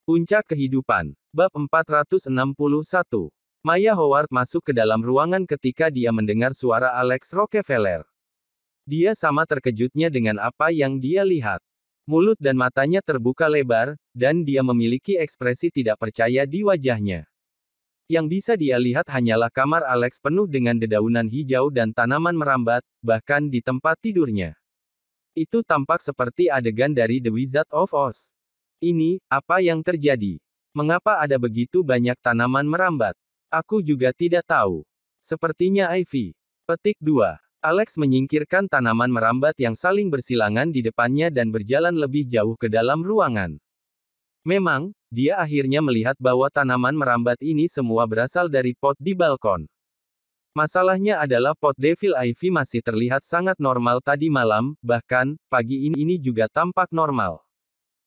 Puncak Kehidupan. Bab 461. Maya Howard masuk ke dalam ruangan ketika dia mendengar suara Alex Rockefeller. Dia sama terkejutnya dengan apa yang dia lihat. Mulut dan matanya terbuka lebar, dan dia memiliki ekspresi tidak percaya di wajahnya. Yang bisa dia lihat hanyalah kamar Alex penuh dengan dedaunan hijau dan tanaman merambat, bahkan di tempat tidurnya. Itu tampak seperti adegan dari The Wizard of Oz. Ini, apa yang terjadi? Mengapa ada begitu banyak tanaman merambat? Aku juga tidak tahu. Sepertinya Ivy. Petik 2. Alex menyingkirkan tanaman merambat yang saling bersilangan di depannya dan berjalan lebih jauh ke dalam ruangan. Memang, dia akhirnya melihat bahwa tanaman merambat ini semua berasal dari pot di balkon. Masalahnya adalah pot Devil Ivy masih terlihat sangat normal tadi malam, bahkan, pagi ini juga tampak normal.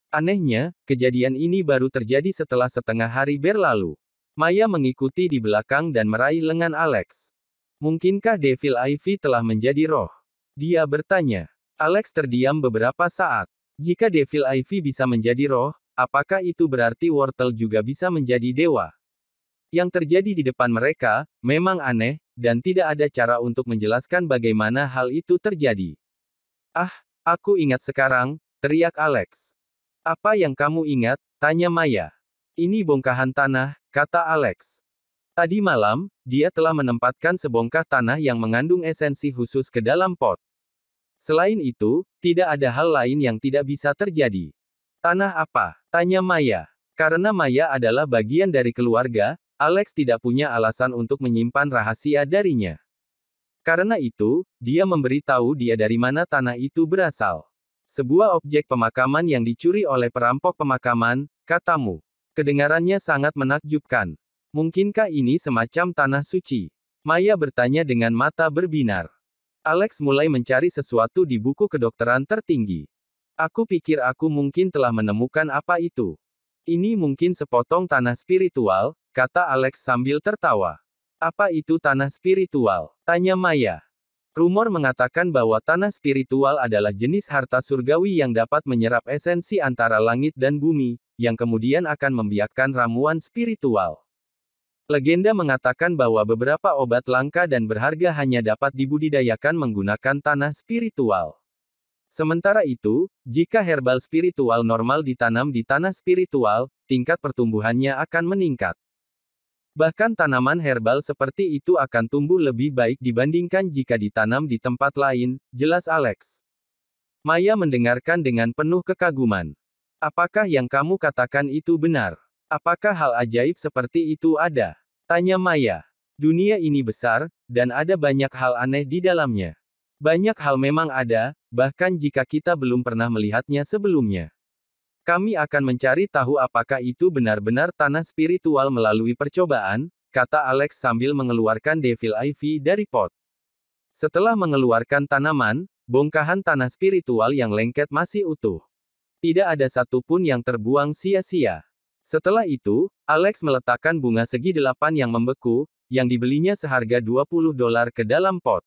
Anehnya, kejadian ini baru terjadi setelah setengah hari berlalu. Maya mengikuti di belakang dan meraih lengan Alex. Mungkinkah Devil Ivy telah menjadi roh? Dia bertanya. Alex terdiam beberapa saat. Jika Devil Ivy bisa menjadi roh, apakah itu berarti Wortel juga bisa menjadi dewa? Yang terjadi di depan mereka, memang aneh, dan tidak ada cara untuk menjelaskan bagaimana hal itu terjadi. Ah, aku ingat sekarang, teriak Alex. Apa yang kamu ingat? Tanya Maya. Ini bongkahan tanah, kata Alex. Tadi malam, dia telah menempatkan sebongkah tanah yang mengandung esensi khusus ke dalam pot. Selain itu, tidak ada hal lain yang tidak bisa terjadi. Tanah apa? Tanya Maya. Karena Maya adalah bagian dari keluarga, Alex tidak punya alasan untuk menyimpan rahasia darinya. Karena itu, dia memberitahu dia dari mana tanah itu berasal. Sebuah objek pemakaman yang dicuri oleh perampok pemakaman, katamu. Kedengarannya sangat menakjubkan. Mungkinkah ini semacam tanah suci? Maya bertanya dengan mata berbinar. Alex mulai mencari sesuatu di buku kedokteran tertinggi. Aku pikir aku mungkin telah menemukan apa itu. Ini mungkin sepotong tanah spiritual, kata Alex sambil tertawa. Apa itu tanah spiritual? Tanya Maya. Rumor mengatakan bahwa tanah spiritual adalah jenis harta surgawi yang dapat menyerap esensi antara langit dan bumi, yang kemudian akan membiakkan ramuan spiritual. Legenda mengatakan bahwa beberapa obat langka dan berharga hanya dapat dibudidayakan menggunakan tanah spiritual. Sementara itu, jika herbal spiritual normal ditanam di tanah spiritual, tingkat pertumbuhannya akan meningkat. Bahkan tanaman herbal seperti itu akan tumbuh lebih baik dibandingkan jika ditanam di tempat lain, jelas Alex. Maya mendengarkan dengan penuh kekaguman. Apakah yang kamu katakan itu benar? Apakah hal ajaib seperti itu ada? Tanya Maya. Dunia ini besar, dan ada banyak hal aneh di dalamnya. Banyak hal memang ada, bahkan jika kita belum pernah melihatnya sebelumnya. Kami akan mencari tahu apakah itu benar-benar tanah spiritual melalui percobaan, kata Alex sambil mengeluarkan Devil Ivy dari pot. Setelah mengeluarkan tanaman, bongkahan tanah spiritual yang lengket masih utuh. Tidak ada satupun yang terbuang sia-sia. Setelah itu, Alex meletakkan bunga segi 8 yang membeku, yang dibelinya seharga $20 ke dalam pot.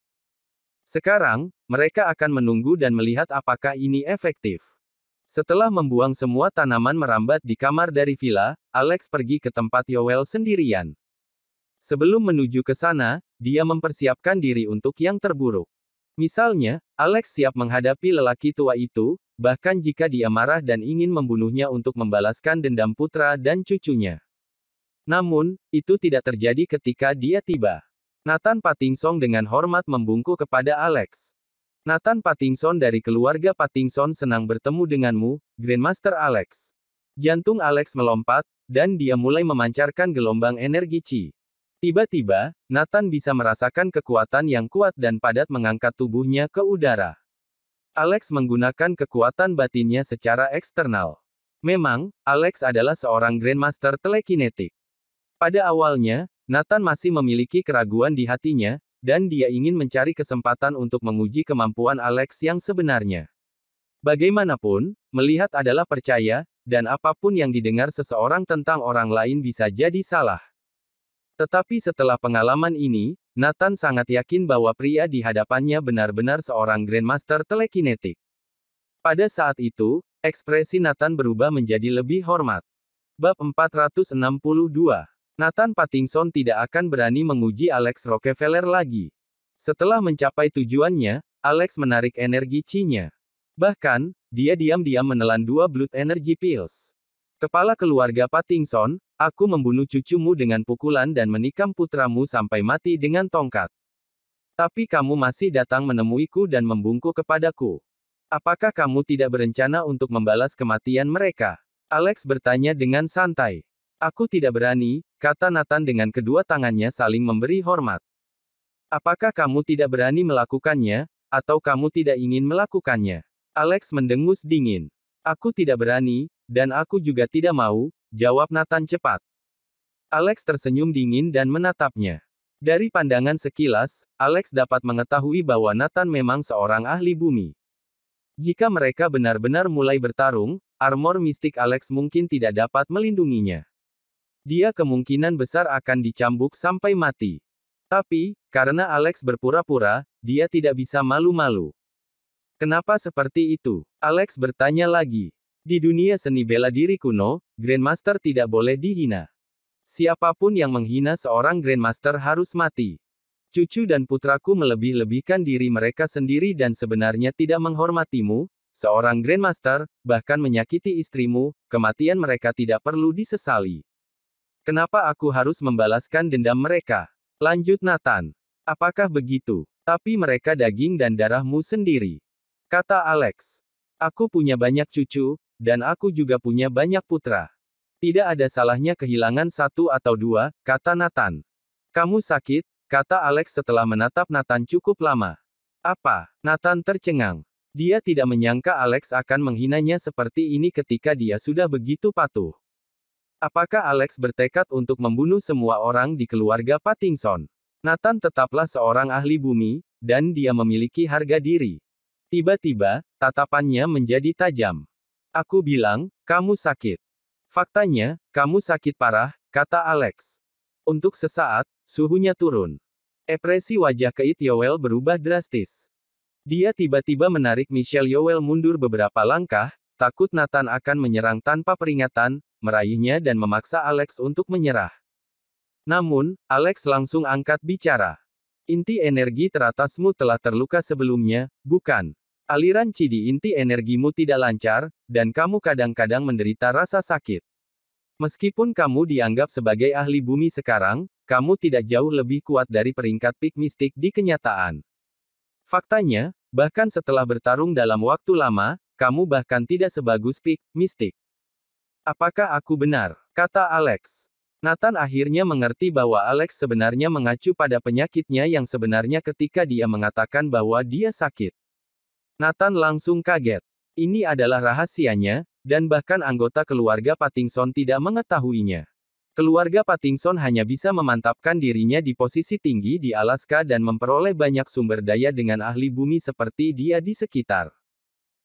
Sekarang, mereka akan menunggu dan melihat apakah ini efektif. Setelah membuang semua tanaman merambat di kamar dari villa, Alex pergi ke tempat Yoel sendirian. Sebelum menuju ke sana, dia mempersiapkan diri untuk yang terburuk. Misalnya, Alex siap menghadapi lelaki tua itu, bahkan jika dia marah dan ingin membunuhnya untuk membalaskan dendam putra dan cucunya. Namun, itu tidak terjadi ketika dia tiba. Nathan Pattinson dengan hormat membungkuk kepada Alex. Nathan Pattinson dari keluarga Pattinson senang bertemu denganmu, Grandmaster Alex. Jantung Alex melompat, dan dia mulai memancarkan gelombang energi Qi. Tiba-tiba, Nathan bisa merasakan kekuatan yang kuat dan padat mengangkat tubuhnya ke udara. Alex menggunakan kekuatan batinnya secara eksternal. Memang, Alex adalah seorang Grandmaster telekinetik. Pada awalnya, Nathan masih memiliki keraguan di hatinya, dan dia ingin mencari kesempatan untuk menguji kemampuan Alex yang sebenarnya. Bagaimanapun, melihat adalah percaya, dan apapun yang didengar seseorang tentang orang lain bisa jadi salah. Tetapi setelah pengalaman ini, Nathan sangat yakin bahwa pria di hadapannya benar-benar seorang Grandmaster telekinetik. Pada saat itu, ekspresi Nathan berubah menjadi lebih hormat. Bab 462. Nathan Pattinson tidak akan berani menguji Alex Rockefeller lagi. Setelah mencapai tujuannya, Alex menarik energi Chi-nya. Bahkan, dia diam-diam menelan 2 blood energy pills. Kepala keluarga Pattinson, aku membunuh cucumu dengan pukulan dan menikam putramu sampai mati dengan tongkat. Tapi kamu masih datang menemuiku dan membungkuk kepadaku. Apakah kamu tidak berencana untuk membalas kematian mereka? Alex bertanya dengan santai. Aku tidak berani, kata Nathan dengan kedua tangannya saling memberi hormat. Apakah kamu tidak berani melakukannya, atau kamu tidak ingin melakukannya? Alex mendengus dingin. Aku tidak berani, dan aku juga tidak mau, jawab Nathan cepat. Alex tersenyum dingin dan menatapnya. Dari pandangan sekilas, Alex dapat mengetahui bahwa Nathan memang seorang ahli bumi. Jika mereka benar-benar mulai bertarung, armor mistik Alex mungkin tidak dapat melindunginya. Dia kemungkinan besar akan dicambuk sampai mati. Tapi, karena Alex berpura-pura, dia tidak bisa malu-malu. Kenapa seperti itu? Alex bertanya lagi. Di dunia seni bela diri kuno, Grandmaster tidak boleh dihina. Siapapun yang menghina seorang Grandmaster harus mati. Cucu dan putraku melebih-lebihkan diri mereka sendiri dan sebenarnya tidak menghormatimu, seorang Grandmaster, bahkan menyakiti istrimu, kematian mereka tidak perlu disesali. Kenapa aku harus membalaskan dendam mereka? Lanjut Nathan. Apakah begitu? Tapi mereka daging dan darahmu sendiri. Kata Alex. Aku punya banyak cucu, dan aku juga punya banyak putra. Tidak ada salahnya kehilangan 1 atau 2, kata Nathan. Kamu sakit, kata Alex setelah menatap Nathan cukup lama. Apa? Nathan tercengang. Dia tidak menyangka Alex akan menghinanya seperti ini ketika dia sudah begitu patuh. Apakah Alex bertekad untuk membunuh semua orang di keluarga Pattinson? Nathan tetaplah seorang ahli bumi, dan dia memiliki harga diri. Tiba-tiba, tatapannya menjadi tajam. Aku bilang, kamu sakit. Faktanya, kamu sakit parah, kata Alex. Untuk sesaat, suhunya turun. Ekspresi wajah Keit Yowell berubah drastis. Dia tiba-tiba menarik Michelle Yowell mundur beberapa langkah, takut Nathan akan menyerang tanpa peringatan, meraihnya dan memaksa Alex untuk menyerah. Namun, Alex langsung angkat bicara. Inti energi teratasmu telah terluka sebelumnya, bukan? Aliran Chi di inti energimu tidak lancar, dan kamu kadang-kadang menderita rasa sakit. Meskipun kamu dianggap sebagai ahli bumi sekarang, kamu tidak jauh lebih kuat dari peringkat pik mistik di kenyataan. Faktanya, bahkan setelah bertarung dalam waktu lama, kamu bahkan tidak sebagus pik mistik. Apakah aku benar? Kata Alex. Nathan akhirnya mengerti bahwa Alex sebenarnya mengacu pada penyakitnya yang sebenarnya ketika dia mengatakan bahwa dia sakit. Nathan langsung kaget. Ini adalah rahasianya, dan bahkan anggota keluarga Pattinson tidak mengetahuinya. Keluarga Pattinson hanya bisa memantapkan dirinya di posisi tinggi di Alaska dan memperoleh banyak sumber daya dengan ahli bumi seperti dia di sekitar.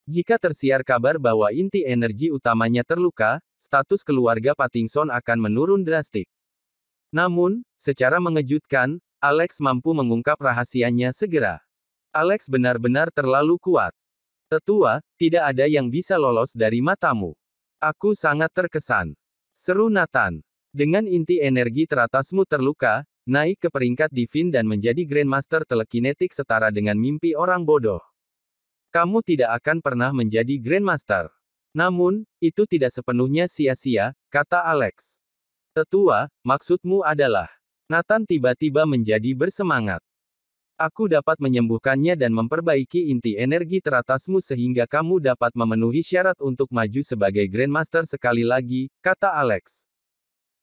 Jika tersiar kabar bahwa inti energi utamanya terluka, status keluarga Pattinson akan menurun drastis. Namun, secara mengejutkan, Alex mampu mengungkap rahasianya segera. Alex benar-benar terlalu kuat. Tetua, tidak ada yang bisa lolos dari matamu. Aku sangat terkesan. Seru Nathan. Dengan inti energi teratasmu terluka, naik ke peringkat divin dan menjadi Grandmaster telekinetik setara dengan mimpi orang bodoh. Kamu tidak akan pernah menjadi Grandmaster. Namun, itu tidak sepenuhnya sia-sia, kata Alex. Tetua, maksudmu adalah. Nathan tiba-tiba menjadi bersemangat. Aku dapat menyembuhkannya dan memperbaiki inti energi teratasmu sehingga kamu dapat memenuhi syarat untuk maju sebagai Grandmaster sekali lagi, kata Alex.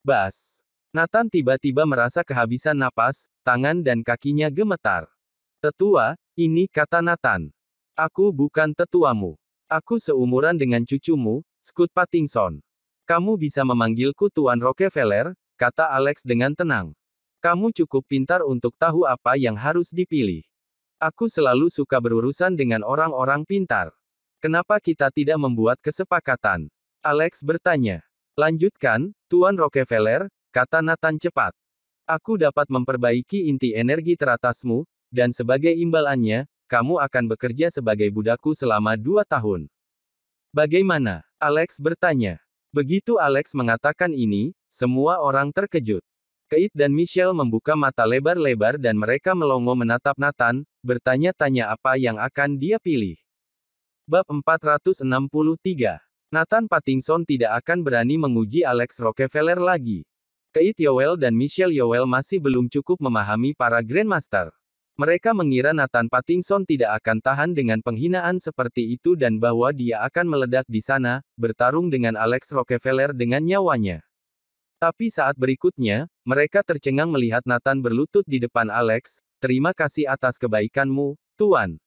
Bas. Nathan tiba-tiba merasa kehabisan napas, tangan dan kakinya gemetar. Tetua, ini kata Nathan. Aku bukan tetuamu. Aku seumuran dengan cucumu, Scoot Pattinson. Kamu bisa memanggilku Tuan Rockefeller, kata Alex dengan tenang. Kamu cukup pintar untuk tahu apa yang harus dipilih. Aku selalu suka berurusan dengan orang-orang pintar. Kenapa kita tidak membuat kesepakatan? Alex bertanya. Lanjutkan, Tuan Rockefeller, kata Nathan cepat. Aku dapat memperbaiki inti energi teratasmu, dan sebagai imbalannya, kamu akan bekerja sebagai budakku selama 2 tahun. Bagaimana? Alex bertanya. Begitu Alex mengatakan ini, semua orang terkejut. Kate dan Michelle membuka mata lebar-lebar dan mereka melongo menatap Nathan, bertanya-tanya apa yang akan dia pilih. Bab 463. Nathan Pattinson tidak akan berani menguji Alex Rockefeller lagi. Kate Yowell dan Michelle Yowell masih belum cukup memahami para Grandmaster. Mereka mengira Nathan Pattinson tidak akan tahan dengan penghinaan seperti itu dan bahwa dia akan meledak di sana, bertarung dengan Alex Rockefeller dengan nyawanya. Tapi saat berikutnya, mereka tercengang melihat Nathan berlutut di depan Alex. "Terima kasih atas kebaikanmu, Tuan,"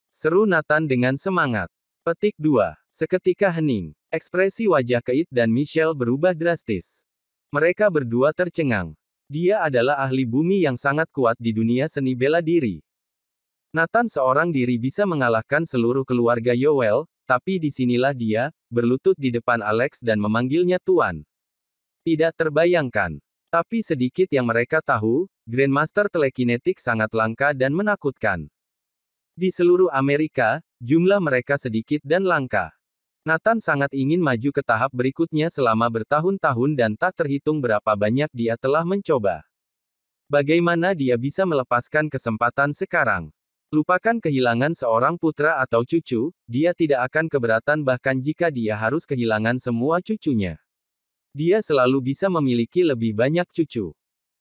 seru Nathan dengan semangat. Petik 2. Seketika hening. Ekspresi wajah Kate dan Michelle berubah drastis. Mereka berdua tercengang. Dia adalah ahli bumi yang sangat kuat di dunia seni bela diri. Nathan seorang diri bisa mengalahkan seluruh keluarga Yowell, tapi disinilah dia, berlutut di depan Alex dan memanggilnya Tuan. Tidak terbayangkan. Tapi sedikit yang mereka tahu, Grandmaster telekinetik sangat langka dan menakutkan. Di seluruh Amerika, jumlah mereka sedikit dan langka. Nathan sangat ingin maju ke tahap berikutnya selama bertahun-tahun dan tak terhitung berapa banyak dia telah mencoba. Bagaimana dia bisa melepaskan kesempatan sekarang? Lupakan kehilangan seorang putra atau cucu, dia tidak akan keberatan bahkan jika dia harus kehilangan semua cucunya. Dia selalu bisa memiliki lebih banyak cucu.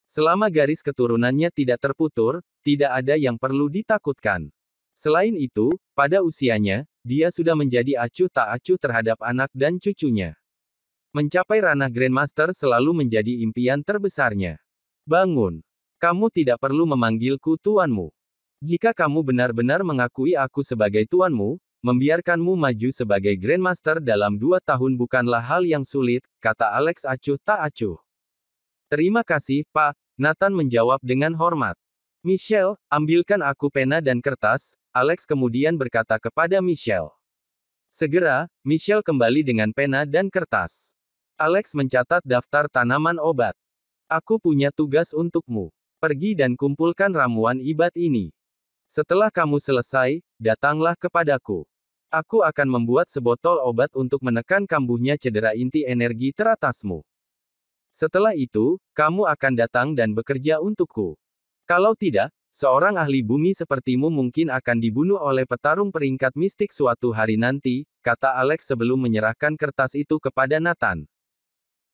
Selama garis keturunannya tidak terputus, tidak ada yang perlu ditakutkan. Selain itu, pada usianya, dia sudah menjadi acuh tak acuh terhadap anak dan cucunya. Mencapai ranah Grandmaster selalu menjadi impian terbesarnya. Bangun. Kamu tidak perlu memanggilku tuanmu. Jika kamu benar-benar mengakui aku sebagai tuanmu, membiarkanmu maju sebagai Grandmaster dalam 2 tahun bukanlah hal yang sulit, kata Alex acuh tak acuh. Terima kasih, Pak, Nathan menjawab dengan hormat. Michelle, ambilkan aku pena dan kertas, Alex kemudian berkata kepada Michelle. Segera, Michelle kembali dengan pena dan kertas. Alex mencatat daftar tanaman obat. Aku punya tugas untukmu. Pergi dan kumpulkan ramuan obat ini. Setelah kamu selesai, datanglah kepadaku. Aku akan membuat sebotol obat untuk menekan kambuhnya cedera inti energi teratasmu. Setelah itu, kamu akan datang dan bekerja untukku. Kalau tidak, seorang ahli bumi sepertimu mungkin akan dibunuh oleh petarung peringkat mistik suatu hari nanti, kata Alex sebelum menyerahkan kertas itu kepada Nathan.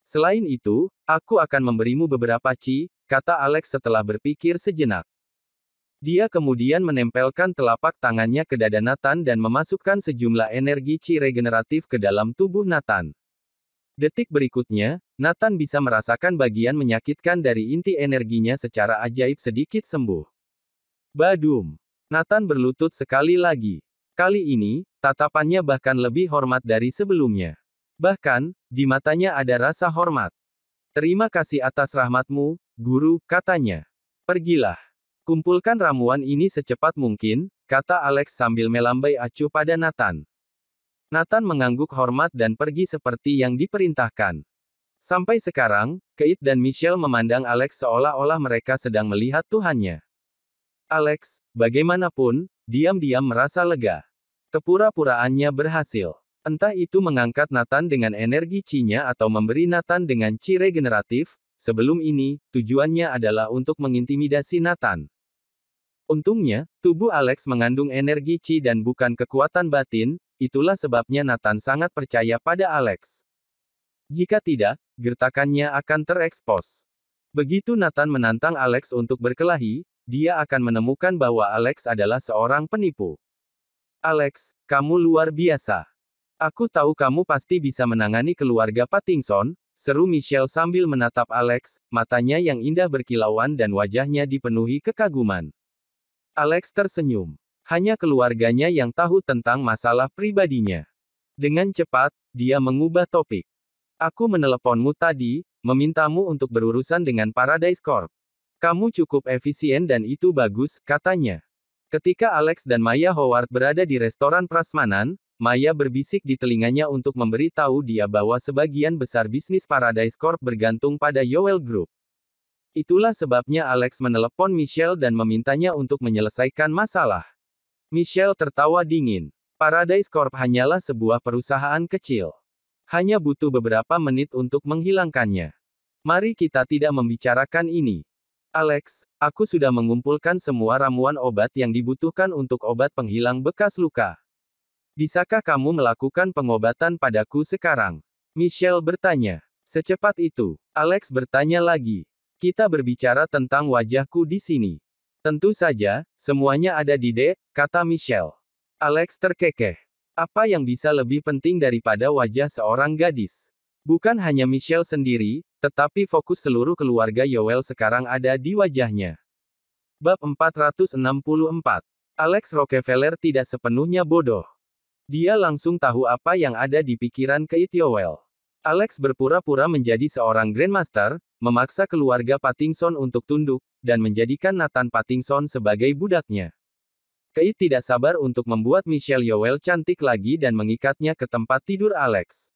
Selain itu, aku akan memberimu beberapa ci, kata Alex setelah berpikir sejenak. Dia kemudian menempelkan telapak tangannya ke dada Nathan dan memasukkan sejumlah energi ci regeneratif ke dalam tubuh Nathan. Detik berikutnya, Nathan bisa merasakan bagian menyakitkan dari inti energinya secara ajaib sedikit sembuh. Badum. Nathan berlutut sekali lagi. Kali ini, tatapannya bahkan lebih hormat dari sebelumnya. Bahkan, di matanya ada rasa hormat. Terima kasih atas rahmatmu, guru, katanya. Pergilah. Kumpulkan ramuan ini secepat mungkin, kata Alex sambil melambai acuh pada Nathan. Nathan mengangguk hormat dan pergi seperti yang diperintahkan. Sampai sekarang, Kate dan Michelle memandang Alex seolah-olah mereka sedang melihat Tuhannya. Alex, bagaimanapun, diam-diam merasa lega. Kepura-puraannya berhasil. Entah itu mengangkat Nathan dengan energi ci-nya atau memberi Nathan dengan ci regeneratif, sebelum ini, tujuannya adalah untuk mengintimidasi Nathan. Untungnya, tubuh Alex mengandung energi ci dan bukan kekuatan batin, itulah sebabnya Nathan sangat percaya pada Alex. Jika tidak, gertakannya akan terekspos. Begitu Nathan menantang Alex untuk berkelahi, dia akan menemukan bahwa Alex adalah seorang penipu. Alex, kamu luar biasa. Aku tahu kamu pasti bisa menangani keluarga Pattinson, seru Michelle sambil menatap Alex, matanya yang indah berkilauan dan wajahnya dipenuhi kekaguman. Alex tersenyum. Hanya keluarganya yang tahu tentang masalah pribadinya. Dengan cepat, dia mengubah topik. Aku meneleponmu tadi, memintamu untuk berurusan dengan Paradise Corp. Kamu cukup efisien dan itu bagus, katanya. Ketika Alex dan Maya Howard berada di restoran prasmanan, Maya berbisik di telinganya untuk memberitahu dia bahwa sebagian besar bisnis Paradise Corp bergantung pada Yowell Group. Itulah sebabnya Alex menelepon Michelle dan memintanya untuk menyelesaikan masalah. Michelle tertawa dingin. Paradise Corp hanyalah sebuah perusahaan kecil. Hanya butuh beberapa menit untuk menghilangkannya. Mari kita tidak membicarakan ini. Alex, aku sudah mengumpulkan semua ramuan obat yang dibutuhkan untuk obat penghilang bekas luka. Bisakah kamu melakukan pengobatan padaku sekarang? Michelle bertanya. Secepat itu, Alex bertanya lagi. Kita berbicara tentang wajahku di sini. Tentu saja, semuanya ada di D, kata Michelle. Alex terkekeh. Apa yang bisa lebih penting daripada wajah seorang gadis? Bukan hanya Michelle sendiri, tetapi fokus seluruh keluarga Yoel sekarang ada di wajahnya. Bab 464. Alex Rockefeller tidak sepenuhnya bodoh. Dia langsung tahu apa yang ada di pikiran Keith Yoel. Alex berpura-pura menjadi seorang Grandmaster, memaksa keluarga Pattinson untuk tunduk, dan menjadikan Nathan Pattinson sebagai budaknya. Keith tidak sabar untuk membuat Michelle Yoel cantik lagi dan mengikatnya ke tempat tidur Alex.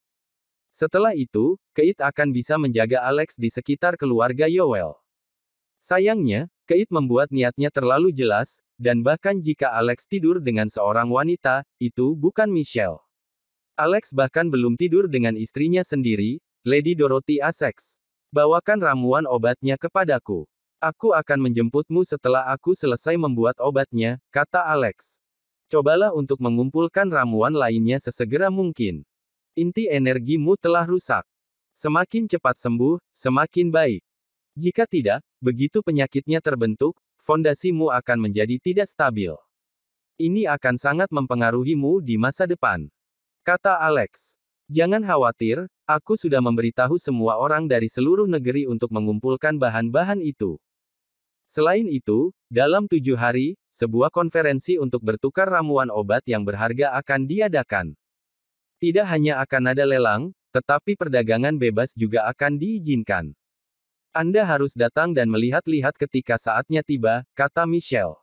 Setelah itu, Keith akan bisa menjaga Alex di sekitar keluarga Yoel. Sayangnya, Keith membuat niatnya terlalu jelas, dan bahkan jika Alex tidur dengan seorang wanita, itu bukan Michelle. Alex bahkan belum tidur dengan istrinya sendiri, Lady Dorothy Essex. Bawakan ramuan obatnya kepadaku. Aku akan menjemputmu setelah aku selesai membuat obatnya, kata Alex. Cobalah untuk mengumpulkan ramuan lainnya sesegera mungkin. Inti energimu telah rusak. Semakin cepat sembuh, semakin baik. Jika tidak, begitu penyakitnya terbentuk, fondasimu akan menjadi tidak stabil. Ini akan sangat mempengaruhimu di masa depan. Kata Alex. Jangan khawatir, aku sudah memberitahu semua orang dari seluruh negeri untuk mengumpulkan bahan-bahan itu. Selain itu, dalam 7 hari, sebuah konferensi untuk bertukar ramuan obat yang berharga akan diadakan. Tidak hanya akan ada lelang, tetapi perdagangan bebas juga akan diizinkan. Anda harus datang dan melihat-lihat ketika saatnya tiba, kata Michelle.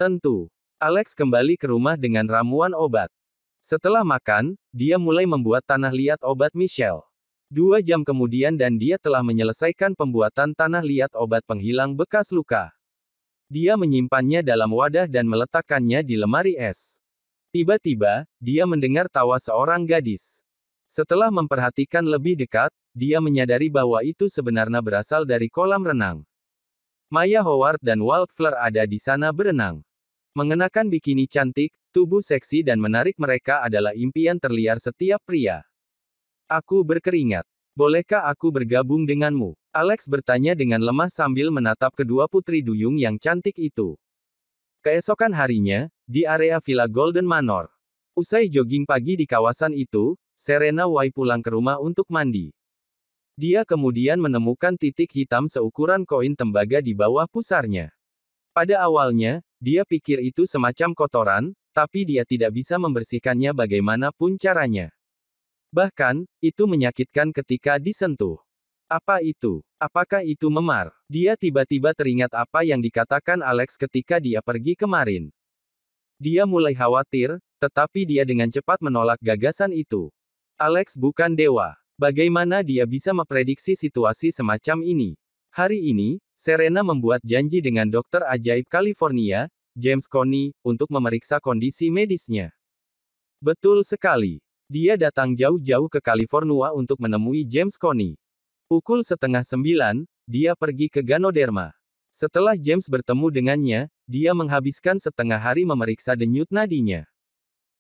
Tentu. Alex kembali ke rumah dengan ramuan obat. Setelah makan, dia mulai membuat tanah liat obat Michelle. 2 jam kemudian dan dia telah menyelesaikan pembuatan tanah liat obat penghilang bekas luka. Dia menyimpannya dalam wadah dan meletakkannya di lemari es. Tiba-tiba, dia mendengar tawa seorang gadis. Setelah memperhatikan lebih dekat, dia menyadari bahwa itu sebenarnya berasal dari kolam renang. Maya Howard dan Walt Fleur ada di sana berenang. Mengenakan bikini cantik, tubuh seksi dan menarik mereka adalah impian terliar setiap pria. Aku berkeringat. Bolehkah aku bergabung denganmu? Alex bertanya dengan lemah sambil menatap kedua putri duyung yang cantik itu. Keesokan harinya, di area Villa Golden Manor. Usai jogging pagi di kawasan itu, Serena White pulang ke rumah untuk mandi. Dia kemudian menemukan titik hitam seukuran koin tembaga di bawah pusarnya. Pada awalnya, dia pikir itu semacam kotoran, tapi dia tidak bisa membersihkannya bagaimanapun caranya. Bahkan, itu menyakitkan ketika disentuh. Apa itu? Apakah itu memar? Dia tiba-tiba teringat apa yang dikatakan Alex ketika dia pergi kemarin. Dia mulai khawatir, tetapi dia dengan cepat menolak gagasan itu. Alex bukan dewa. Bagaimana dia bisa memprediksi situasi semacam ini? Hari ini, Serena membuat janji dengan dokter ajaib California, James Coney, untuk memeriksa kondisi medisnya. Betul sekali. Dia datang jauh-jauh ke California untuk menemui James Coney. Pukul 8:30, dia pergi ke Ganoderma. Setelah James bertemu dengannya, dia menghabiskan setengah hari memeriksa denyut nadinya.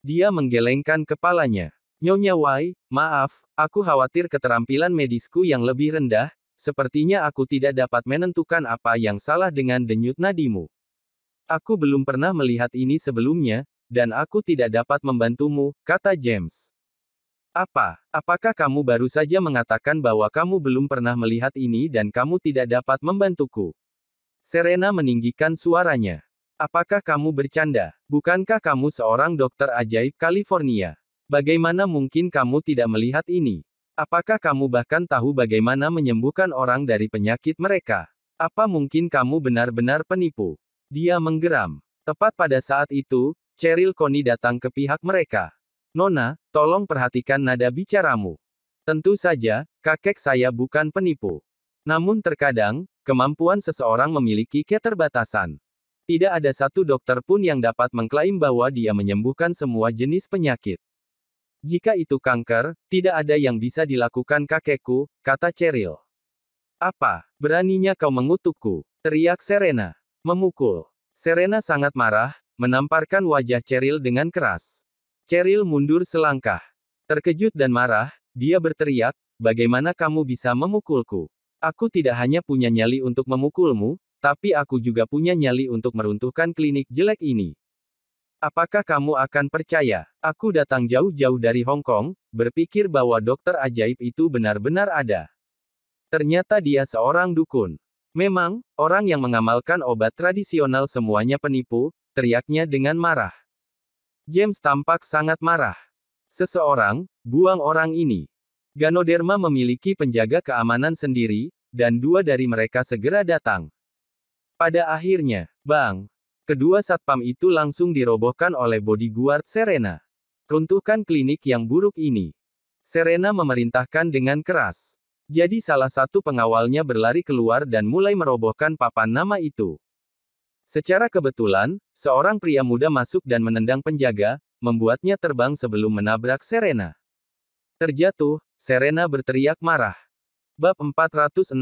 Dia menggelengkan kepalanya. Nyonya Wai, maaf, aku khawatir keterampilan medisku yang lebih rendah, sepertinya aku tidak dapat menentukan apa yang salah dengan denyut nadimu. Aku belum pernah melihat ini sebelumnya, dan aku tidak dapat membantumu, kata James. Apakah kamu baru saja mengatakan bahwa kamu belum pernah melihat ini dan kamu tidak dapat membantuku? Serena meninggikan suaranya. Apakah kamu bercanda? Bukankah kamu seorang dokter ajaib California? Bagaimana mungkin kamu tidak melihat ini? Apakah kamu bahkan tahu bagaimana menyembuhkan orang dari penyakit mereka? Apa mungkin kamu benar-benar penipu? Dia menggeram. Tepat pada saat itu, Cheryl Coney datang ke pihak mereka. Nona, tolong perhatikan nada bicaramu. Tentu saja, kakek saya bukan penipu. Namun terkadang, kemampuan seseorang memiliki keterbatasan. Tidak ada satu dokter pun yang dapat mengklaim bahwa dia menyembuhkan semua jenis penyakit. Jika itu kanker, tidak ada yang bisa dilakukan kakekku, kata Cheryl. Apa? Beraninya kau mengutukku? Teriak Serena. Memukul. Serena sangat marah, menamparkan wajah Cheryl dengan keras. Cheryl mundur selangkah. Terkejut dan marah, dia berteriak, bagaimana kamu bisa memukulku? Aku tidak hanya punya nyali untuk memukulmu, tapi aku juga punya nyali untuk meruntuhkan klinik jelek ini. Apakah kamu akan percaya? Aku datang jauh-jauh dari Hong Kong, berpikir bahwa dokter ajaib itu benar-benar ada. Ternyata dia seorang dukun. Memang, orang yang mengamalkan obat tradisional semuanya penipu, teriaknya dengan marah. James tampak sangat marah. Seseorang, buang orang ini. Ganoderma memiliki penjaga keamanan sendiri, dan dua dari mereka segera datang. Pada akhirnya, bang, kedua satpam itu langsung dirobohkan oleh bodyguard Serena. Runtuhkan klinik yang buruk ini. Serena memerintahkan dengan keras. Jadi salah satu pengawalnya berlari keluar dan mulai merobohkan papan nama itu. Secara kebetulan, seorang pria muda masuk dan menendang penjaga, membuatnya terbang sebelum menabrak Serena. Terjatuh, Serena berteriak marah. Bab 465.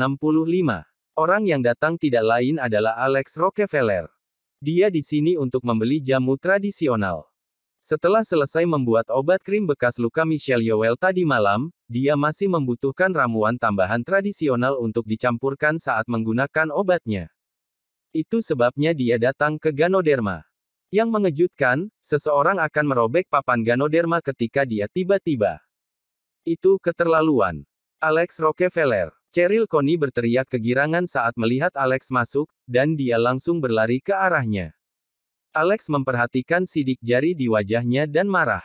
Orang yang datang tidak lain adalah Alex Rockefeller. Dia di sini untuk membeli jamu tradisional. Setelah selesai membuat obat krim bekas luka Michelle Yowell tadi malam, dia masih membutuhkan ramuan tambahan tradisional untuk dicampurkan saat menggunakan obatnya. Itu sebabnya dia datang ke Ganoderma. Yang mengejutkan, seseorang akan merobek papan Ganoderma ketika dia tiba-tiba. Itu keterlaluan. Alex Rockefeller. Cheryl Coney berteriak kegirangan saat melihat Alex masuk, dan dia langsung berlari ke arahnya. Alex memperhatikan sidik jari di wajahnya dan marah.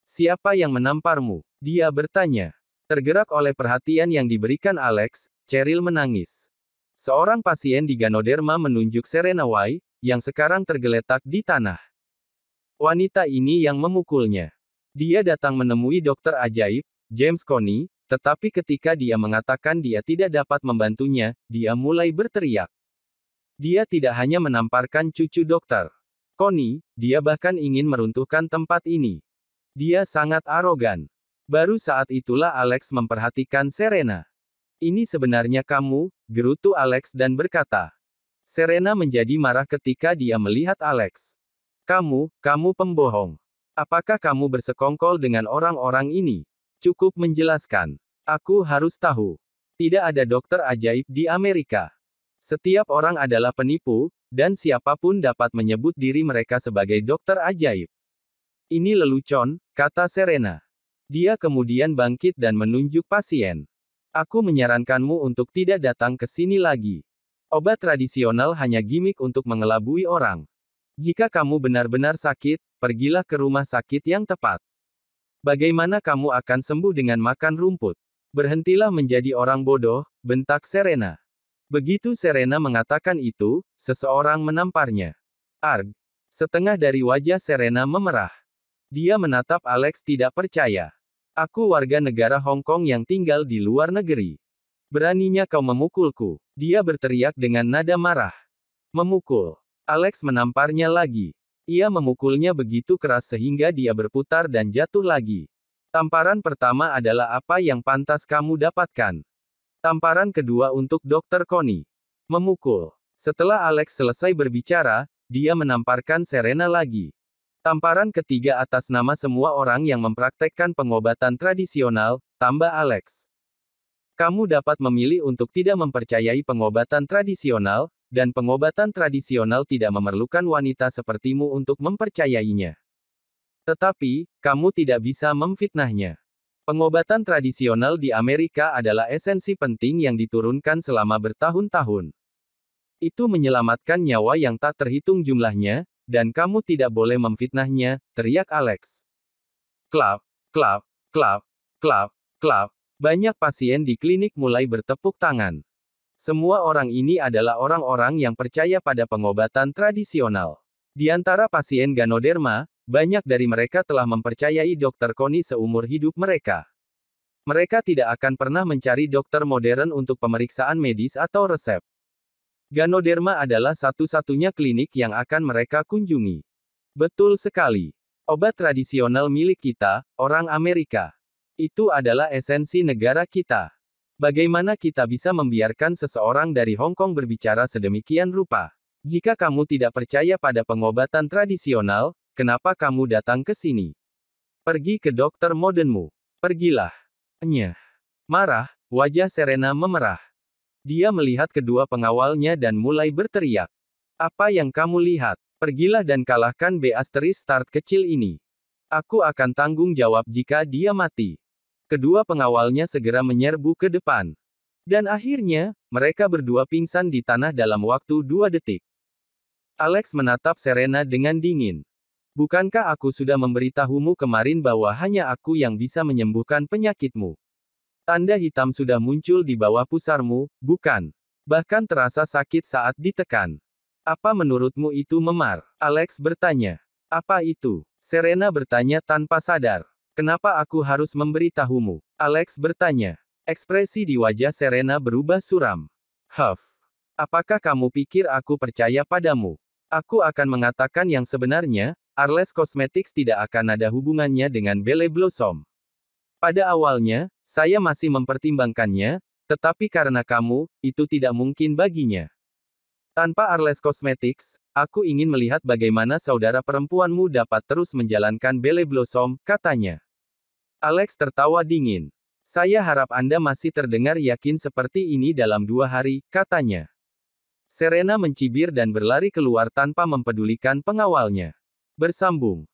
Siapa yang menamparmu? Dia bertanya. Tergerak oleh perhatian yang diberikan Alex, Cheryl menangis. Seorang pasien di Ganoderma menunjuk Serena Wai, yang sekarang tergeletak di tanah. Wanita ini yang memukulnya. Dia datang menemui dokter ajaib, James Coney, tetapi ketika dia mengatakan dia tidak dapat membantunya, dia mulai berteriak. Dia tidak hanya menamparkan cucu dokter Coney, dia bahkan ingin meruntuhkan tempat ini. Dia sangat arogan. Baru saat itulah Alex memperhatikan Serena. Ini sebenarnya kamu, gerutu Alex dan berkata. Serena menjadi marah ketika dia melihat Alex. Kamu pembohong. Apakah kamu bersekongkol dengan orang-orang ini? Cukup menjelaskan. Aku harus tahu. Tidak ada dokter ajaib di Amerika. Setiap orang adalah penipu, dan siapapun dapat menyebut diri mereka sebagai dokter ajaib. Ini lelucon, kata Serena. Dia kemudian bangkit dan menunjuk pasien. Aku menyarankanmu untuk tidak datang ke sini lagi. Obat tradisional hanya gimik untuk mengelabui orang. Jika kamu benar-benar sakit, pergilah ke rumah sakit yang tepat. Bagaimana kamu akan sembuh dengan makan rumput? Berhentilah menjadi orang bodoh, bentak Serena. Begitu Serena mengatakan itu, seseorang menamparnya. Arg. Setengah dari wajah Serena memerah. Dia menatap Alex tidak percaya. Aku warga negara Hong Kong yang tinggal di luar negeri. Beraninya kau memukulku. Dia berteriak dengan nada marah. Memukul. Alex menamparnya lagi. Ia memukulnya begitu keras sehingga dia berputar dan jatuh lagi. Tamparan pertama adalah apa yang pantas kamu dapatkan. Tamparan kedua untuk Dr. Coney. Memukul. Setelah Alex selesai berbicara, dia menamparkan Serena lagi. Tamparan ketiga atas nama semua orang yang mempraktekkan pengobatan tradisional, tambah Alex. Kamu dapat memilih untuk tidak mempercayai pengobatan tradisional, dan pengobatan tradisional tidak memerlukan wanita sepertimu untuk mempercayainya. Tetapi, kamu tidak bisa memfitnahnya. Pengobatan tradisional di Amerika adalah esensi penting yang diturunkan selama bertahun-tahun. Itu menyelamatkan nyawa yang tak terhitung jumlahnya, dan kamu tidak boleh memfitnahnya, teriak Alex. Klap, klap, klap, klap, klap. Banyak pasien di klinik mulai bertepuk tangan. Semua orang ini adalah orang-orang yang percaya pada pengobatan tradisional. Di antara pasien Ganoderma, banyak dari mereka telah mempercayai Dr. Coney seumur hidup mereka. Mereka tidak akan pernah mencari dokter modern untuk pemeriksaan medis atau resep. Ganoderma adalah satu-satunya klinik yang akan mereka kunjungi. Betul sekali. Obat tradisional milik kita, orang Amerika. Itu adalah esensi negara kita. Bagaimana kita bisa membiarkan seseorang dari Hong Kong berbicara sedemikian rupa? Jika kamu tidak percaya pada pengobatan tradisional, kenapa kamu datang ke sini? Pergi ke dokter modernmu. Pergilah. Nyeh. Marah, wajah Serena memerah. Dia melihat kedua pengawalnya dan mulai berteriak. Apa yang kamu lihat? Pergilah dan kalahkan Start kecil ini. Aku akan tanggung jawab jika dia mati. Kedua pengawalnya segera menyerbu ke depan. Dan akhirnya, mereka berdua pingsan di tanah dalam waktu 2 detik. Alex menatap Serena dengan dingin. Bukankah aku sudah memberitahumu kemarin bahwa hanya aku yang bisa menyembuhkan penyakitmu? Tanda hitam sudah muncul di bawah pusarmu, bukan? Bahkan terasa sakit saat ditekan. Apa menurutmu itu memar? Alex bertanya. Apa itu? Serena bertanya tanpa sadar. Kenapa aku harus memberitahumu? Alex bertanya. Ekspresi di wajah Serena berubah suram. Huff. Apakah kamu pikir aku percaya padamu? Aku akan mengatakan yang sebenarnya, Arles Cosmetics tidak akan ada hubungannya dengan Belle Blossom. Pada awalnya, saya masih mempertimbangkannya, tetapi karena kamu, itu tidak mungkin baginya. Tanpa Arles Cosmetics, aku ingin melihat bagaimana saudara perempuanmu dapat terus menjalankan Belle Blossom, katanya. Alex tertawa dingin. Saya harap Anda masih terdengar yakin seperti ini dalam 2 hari, katanya. Serena mencibir dan berlari keluar tanpa mempedulikan pengawalnya. Bersambung.